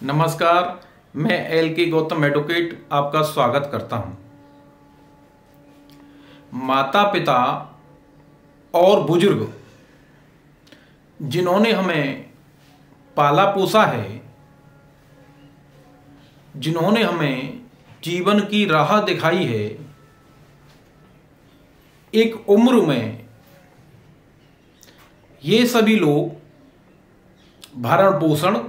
नमस्कार, मैं एल के गौतम एडवोकेट आपका स्वागत करता हूं। माता पिता और बुजुर्ग जिन्होंने हमें पाला पोसा है, जिन्होंने हमें जीवन की राह दिखाई है, एक उम्र में ये सभी लोग भरण पोषण,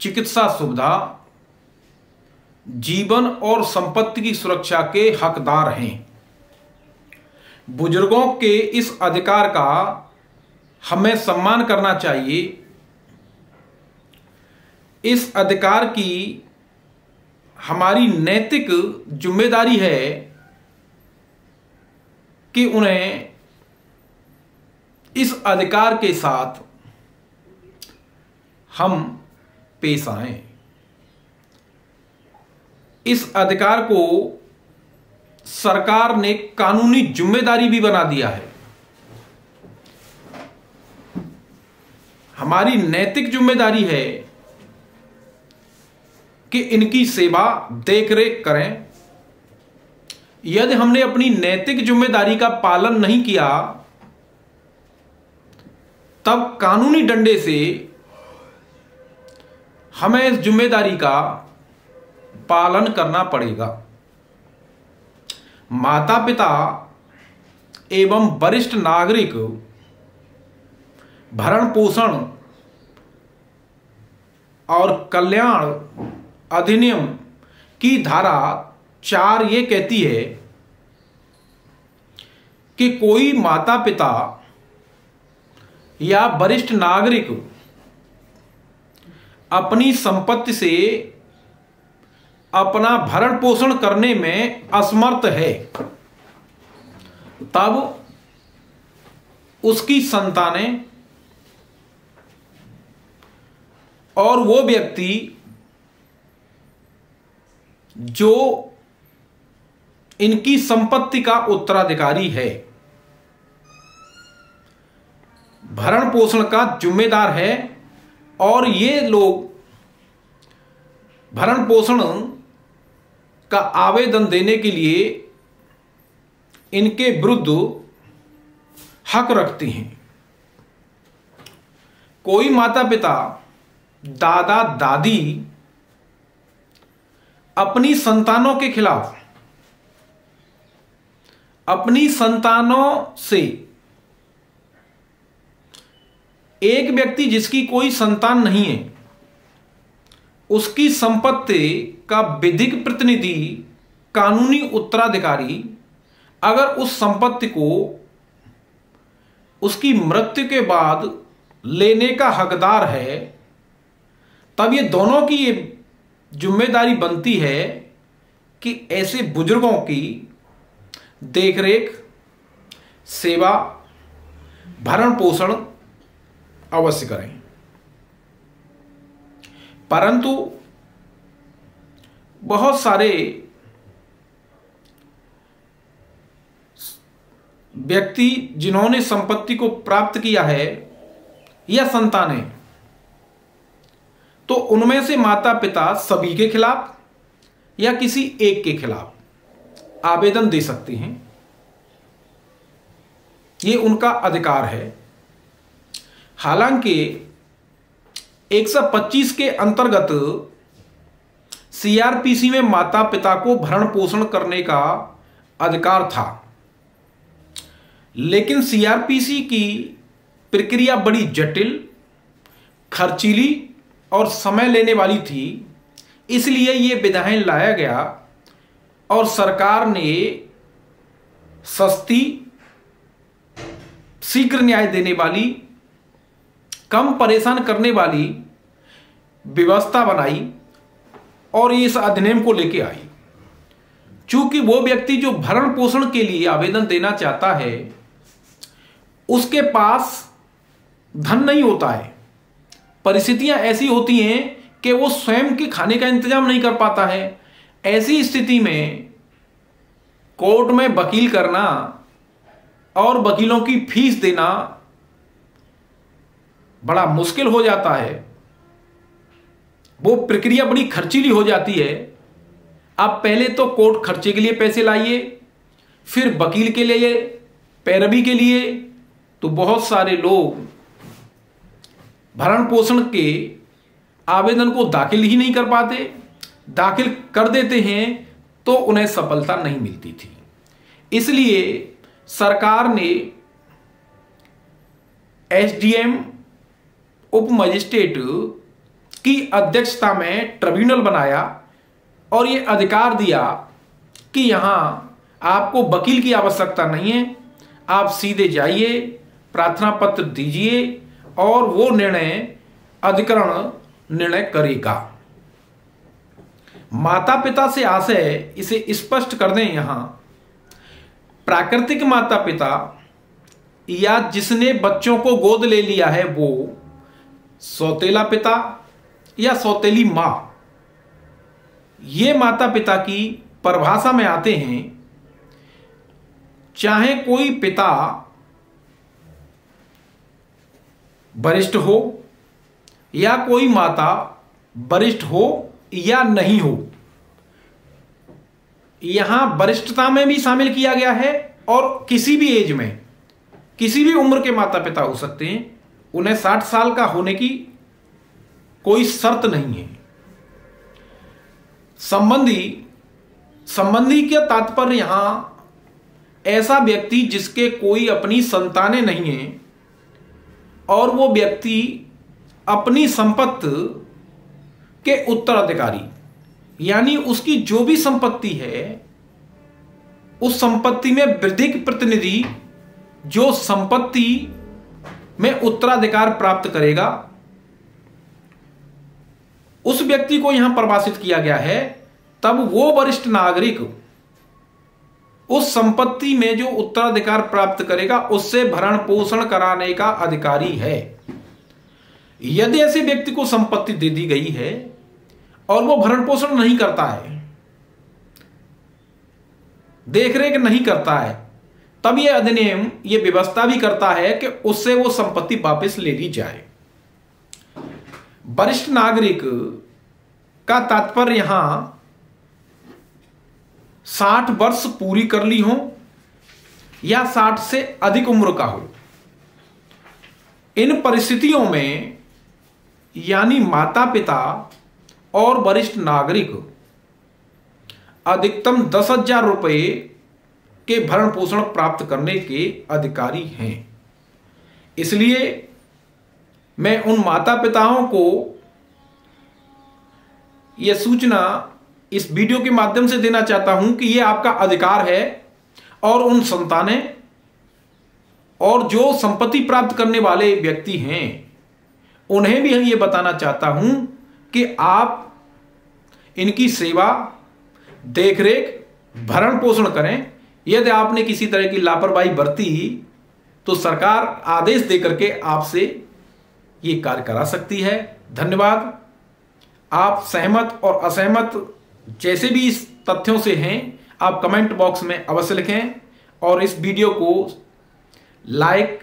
चिकित्सा सुविधा, जीवन और संपत्ति की सुरक्षा के हकदार हैं। बुजुर्गों के इस अधिकार का हमें सम्मान करना चाहिए। इस अधिकार की हमारी नैतिक जिम्मेदारी है कि उन्हें इस अधिकार के साथ हम पेश आए। इस अधिकार को सरकार ने कानूनी जिम्मेदारी भी बना दिया है। हमारी नैतिक जिम्मेदारी है कि इनकी सेवा देखरेख करें। यदि हमने अपनी नैतिक जिम्मेदारी का पालन नहीं किया, तब कानूनी डंडे से हमें इस जिम्मेदारी का पालन करना पड़ेगा। माता पिता एवं वरिष्ठ नागरिक भरण पोषण और कल्याण अधिनियम की धारा 4 ये कहती है कि कोई माता पिता या वरिष्ठ नागरिक अपनी संपत्ति से अपना भरण पोषण करने में असमर्थ है, तब उसकी संतानें और वो व्यक्ति जो इनकी संपत्ति का उत्तराधिकारी है, भरण पोषण का जिम्मेदार है। और ये लोग भरण पोषण का आवेदन देने के लिए इनके विरुद्ध हक रखते हैं। कोई माता पिता, दादा दादी अपनी संतानों के खिलाफ, अपनी संतानों से, एक व्यक्ति जिसकी कोई संतान नहीं है, उसकी संपत्ति का विधिक प्रतिनिधि, कानूनी उत्तराधिकारी अगर उस संपत्ति को उसकी मृत्यु के बाद लेने का हकदार है, तब ये दोनों की ये जिम्मेदारी बनती है कि ऐसे बुजुर्गों की देखरेख, सेवा, भरण पोषण अवश्य करें। परंतु बहुत सारे व्यक्ति जिन्होंने संपत्ति को प्राप्त किया है या संतानें, तो उनमें से माता पिता सभी के खिलाफ या किसी एक के खिलाफ आवेदन दे सकते हैं। ये उनका अधिकार है। हालांकि 125 के अंतर्गत सीआरपीसी में माता पिता को भरण पोषण करने का अधिकार था, लेकिन सीआरपीसी की प्रक्रिया बड़ी जटिल, खर्चीली और समय लेने वाली थी। इसलिए यह विधायन लाया गया और सरकार ने सस्ती, शीघ्र न्याय देने वाली, कम परेशान करने वाली व्यवस्था बनाई और इस अधिनियम को लेके आई। चूंकि वो व्यक्ति जो भरण पोषण के लिए आवेदन देना चाहता है, उसके पास धन नहीं होता है, परिस्थितियां ऐसी होती हैं कि वो स्वयं के खाने का इंतजाम नहीं कर पाता है। ऐसी स्थिति में कोर्ट में वकील करना और वकीलों की फीस देना बड़ा मुश्किल हो जाता है। वो प्रक्रिया बड़ी खर्चीली हो जाती है। आप पहले तो कोर्ट खर्चे के लिए पैसे लाइए, फिर वकील के लिए, पैरवी के लिए, तो बहुत सारे लोग भरण पोषण के आवेदन को दाखिल ही नहीं कर पाते, दाखिल कर देते हैं तो उन्हें सफलता नहीं मिलती थी। इसलिए सरकार ने एसडीएम उप मजिस्ट्रेट की अध्यक्षता में ट्रिब्यूनल बनाया और ये अधिकार दिया कि यहां आपको वकील की आवश्यकता नहीं है, आप सीधे जाइए, प्रार्थना पत्र दीजिए और वो निर्णय अधिकरण निर्णय करेगा। माता पिता से आशय इसे स्पष्ट कर दें, यहां प्राकृतिक माता पिता या जिसने बच्चों को गोद ले लिया है वो सौतेला पिता या सौतेली मां, ये माता पिता की परिभाषा में आते हैं। चाहे कोई पिता वरिष्ठ हो या कोई माता वरिष्ठ हो या नहीं हो, यहां वरिष्ठता में भी शामिल किया गया है और किसी भी एज में, किसी भी उम्र के माता पिता हो सकते हैं। उन्हें 60 साल का होने की कोई शर्त नहीं है। संबंधी के तात्पर्य यहां ऐसा व्यक्ति जिसके कोई अपनी संतानें नहीं है और वो व्यक्ति अपनी संपत्ति के उत्तराधिकारी, यानी उसकी जो भी संपत्ति है उस संपत्ति में वृद्धि के प्रतिनिधि जो संपत्ति में उत्तराधिकार प्राप्त करेगा, उस व्यक्ति को यहां परिभाषित किया गया है। तब वो वरिष्ठ नागरिक उस संपत्ति में जो उत्तराधिकार प्राप्त करेगा उससे भरण पोषण कराने का अधिकारी है। यदि ऐसे व्यक्ति को संपत्ति दे दी गई है और वो भरण पोषण नहीं करता है, देखरेख नहीं करता है, तब यह अधिनियम ये व्यवस्था भी करता है कि उससे वो संपत्ति वापस ले ली जाए। वरिष्ठ नागरिक का तात्पर्य यहां 60 वर्ष पूरी कर ली हो या 60 से अधिक उम्र का हो। इन परिस्थितियों में यानी माता पिता और वरिष्ठ नागरिक अधिकतम 10,000 रुपए के भरण पोषण प्राप्त करने के अधिकारी हैं। इसलिए मैं उन माता पिताओं को यह सूचना इस वीडियो के माध्यम से देना चाहता हूं कि यह आपका अधिकार है और उन संतानें और जो संपत्ति प्राप्त करने वाले व्यक्ति हैं उन्हें भी यह बताना चाहता हूं कि आप इनकी सेवा, देखरेख, भरण पोषण करें। यदि आपने किसी तरह की लापरवाही बरती तो सरकार आदेश देकर के आपसे ये कार्य करा सकती है। धन्यवाद। आप सहमत और असहमत जैसे भी इस तथ्यों से हैं आप कमेंट बॉक्स में अवश्य लिखें और इस वीडियो को लाइक,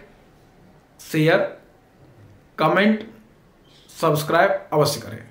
शेयर, कमेंट, सब्सक्राइब अवश्य करें।